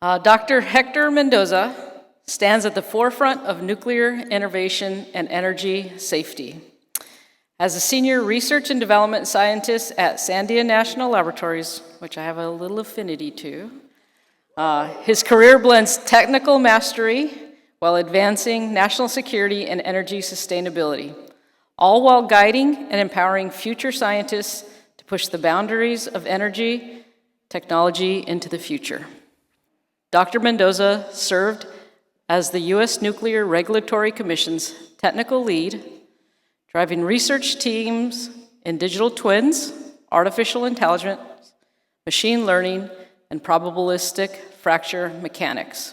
Dr. Hector Mendoza stands at the forefront of nuclear innovation and energy safety. As a senior research and development scientist at Sandia National Laboratories, which I have a little affinity to, his career blends technical mastery while advancing national security and energy sustainability, all while guiding and empowering future scientists to push the boundaries of energy technology into the future. Dr. Mendoza served as the U.S. Nuclear Regulatory Commission's technical lead, driving research teams in digital twins, artificial intelligence, machine learning, and probabilistic fracture mechanics.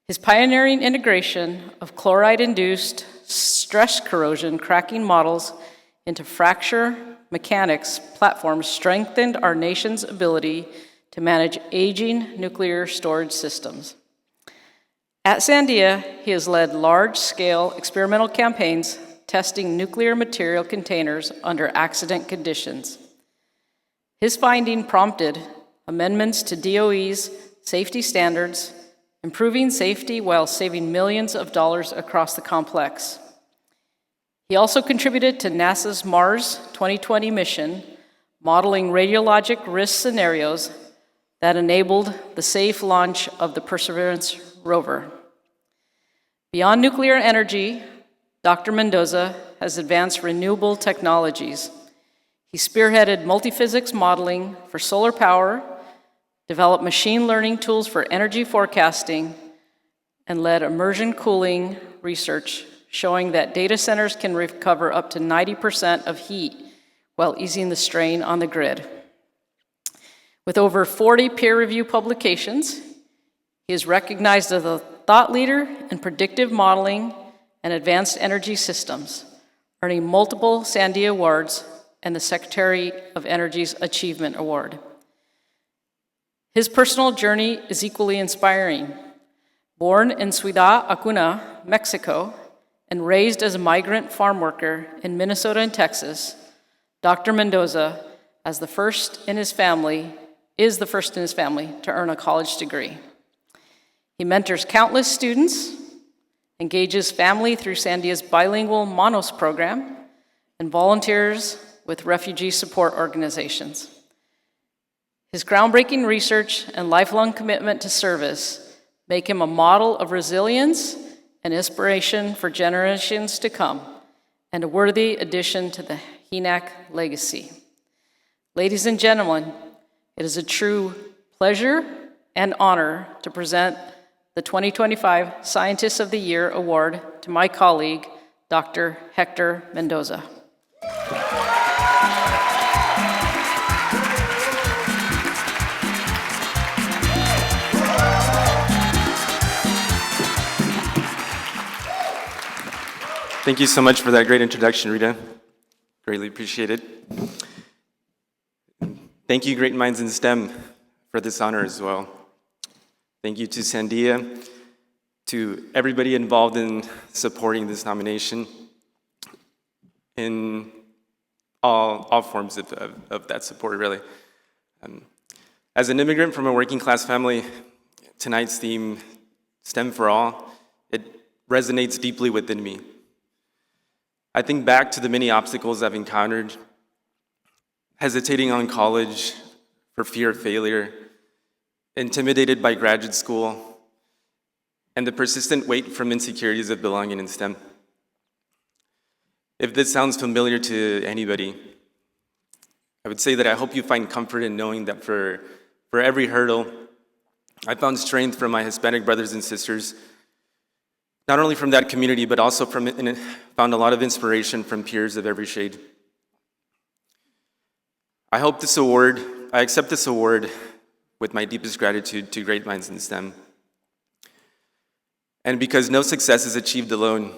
His pioneering integration of chloride-induced stress corrosion cracking models into fracture mechanics platforms strengthened our nation's ability to manage aging nuclear storage systems. At Sandia, he has led large-scale experimental campaigns testing nuclear material containers under accident conditions. His finding prompted amendments to DOE's safety standards, improving safety while saving millions of dollars across the complex. He also contributed to NASA's Mars 2020 mission, modeling radiologic risk scenarios that enabled the safe launch of the Perseverance rover. Beyond nuclear energy, Dr. Mendoza has advanced renewable technologies. He spearheaded multiphysics modeling for solar power, developed machine learning tools for energy forecasting, and led immersion cooling research showing that data centers can recover up to 90% of heat while easing the strain on the grid. With over 40 peer-reviewed publications, he is recognized as a thought leader in predictive modeling and advanced energy systems, earning multiple Sandia Awards and the Secretary of Energy's Achievement Award. His personal journey is equally inspiring. Born in Ciudad Acuna, Mexico, and raised as a migrant farm worker in Minnesota and Texas, Dr. Mendoza is the first in his family to earn a college degree. He mentors countless students, engages family through Sandia's bilingual Manos program, and volunteers with refugee support organizations. His groundbreaking research and lifelong commitment to service make him a model of resilience and inspiration for generations to come, and a worthy addition to the HENAAC legacy. Ladies and gentlemen, it is a true pleasure and honor to present the 2025 Scientist of the Year Award to my colleague, Dr. Hector Mendoza. Thank you so much for that great introduction, Rita. Greatly appreciate it. Thank you, Great Minds in STEM, for this honor as well. Thank you to Sandia, to everybody involved in supporting this nomination in all forms of that support, really. As an immigrant from a working class family, tonight's theme, STEM for All, it resonates deeply within me. I think back to the many obstacles I've encountered, hesitating on college for fear of failure, intimidated by graduate school, and the persistent weight from insecurities of belonging in STEM. If this sounds familiar to anybody, I would say that I hope you find comfort in knowing that for every hurdle, I found strength from my Hispanic brothers and sisters, not only from that community, but also found a lot of inspiration from peers of every shade. I accept this award with my deepest gratitude to Great Minds in STEM. And because no success is achieved alone,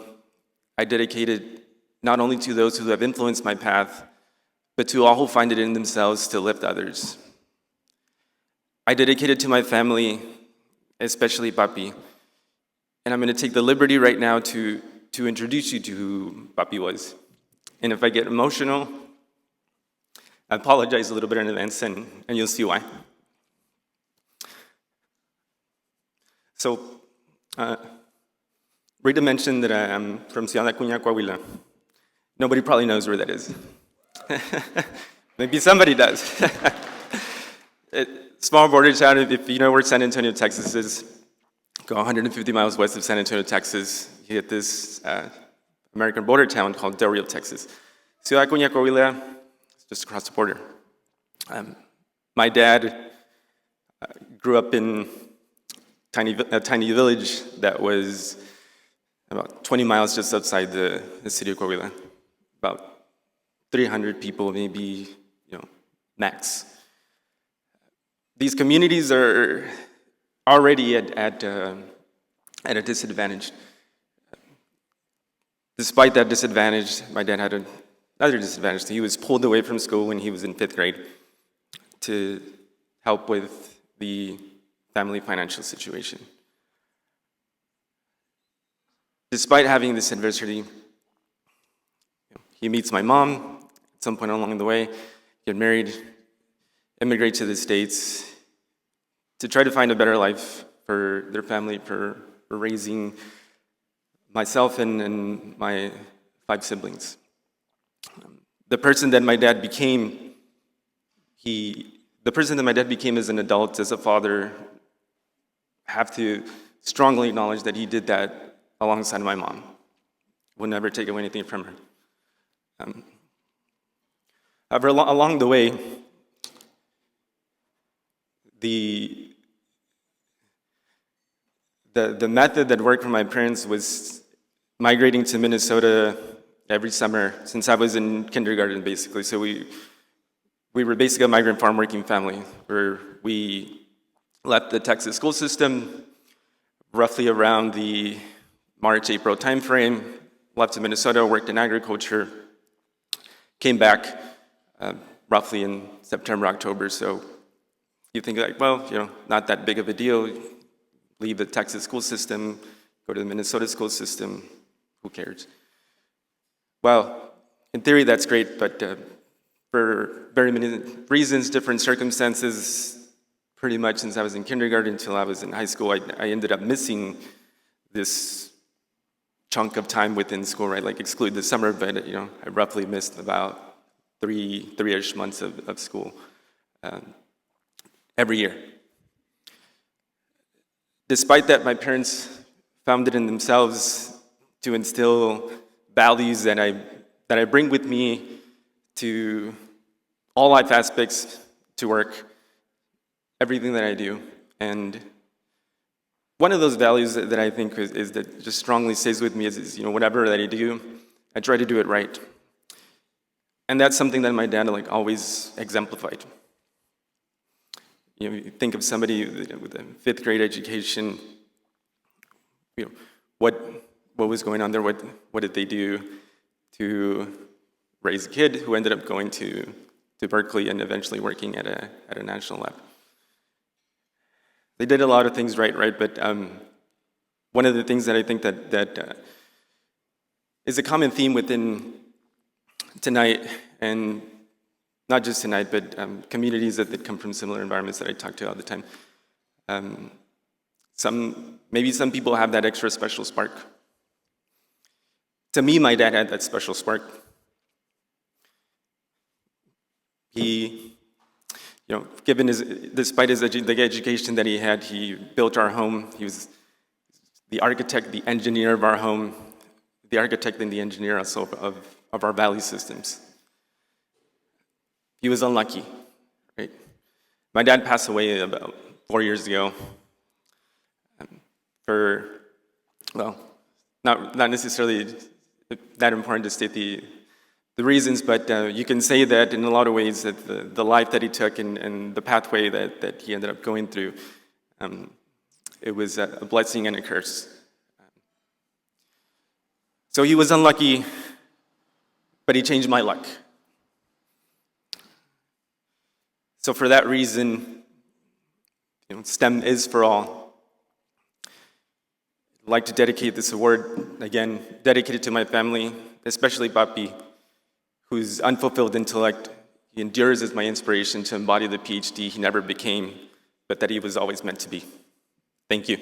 I dedicate it not only to those who have influenced my path, but to all who find it in themselves to lift others. I dedicate it to my family, especially Papi. And I'm going to take the liberty right now to introduce you to who Papi was. And if I get emotional, I apologize a little bit in advance, and you'll see why. So, Rita mentioned that I'm from Ciudad Acuña, Coahuila. Nobody probably knows where that is. Maybe somebody does. Small border town, if you know where San Antonio, Texas is, go 150 miles west of San Antonio, Texas, you get this American border town called Del Rio, Texas. Ciudad Acuña, Coahuila, it's just across the border. My dad grew up in a tiny village that was about 20 miles just outside the city of Coahuila. About 300 people, maybe, max. These communities are already at a disadvantage. Despite that disadvantage, my dad had another disadvantage. He was pulled away from school when he was in 5th grade to help with the family financial situation. Despite having this adversity, he meets my mom at some point along the way, get married, immigrate to the States to try to find a better life for their family, for raising myself and my 5 siblings. The person that my dad became as an adult, as a father, I have to strongly acknowledge that he did that alongside my mom. Would never take away anything from her. However, along the way, the method that worked for my parents was migrating to Minnesota every summer since I was in kindergarten, basically. So we were basically a migrant farm working family, where we left the Texas school system roughly around the March, April timeframe, left to Minnesota, worked in agriculture, came back roughly in September, October. So you think like, well, not that big of a deal. Leave the Texas school system, go to the Minnesota school system, who cares? Well, in theory, that's great, but for very many reasons, different circumstances, pretty much since I was in kindergarten until I was in high school, I ended up missing this chunk of time within school, right? Like exclude the summer, but I roughly missed about three-ish months of school every year. Despite that, my parents found it in themselves to instill values that I bring with me to all life aspects, to work, everything that I do. And one of those values that I think is that just strongly stays with me is whatever that I do, I try to do it right. And that's something that my dad always exemplified. You think of somebody with a 5th grade education, what was going on there, what did they do to raise a kid who ended up going to Berkeley and eventually working at a national lab. They did a lot of things right, but one of the things that I think that is a common theme within tonight, and not just tonight, but communities that come from similar environments that I talk to all the time. Maybe some people have that extra special spark. To me, my dad had that special spark. He, despite the education that he had, he built our home. He was the architect, the engineer of our home, the architect and the engineer also of our value systems. He was unlucky, right? My dad passed away about 4 years ago not necessarily that important to state the reasons, but you can say that in a lot of ways that the life that he took and the pathway that he ended up going through, it was a blessing and a curse. So he was unlucky, but he changed my luck. So for that reason, STEM is for all. I'd like to dedicate this award, again, dedicated to my family, especially Papi, whose unfulfilled intellect he endures as my inspiration to embody the PhD he never became, but that he was always meant to be. Thank you.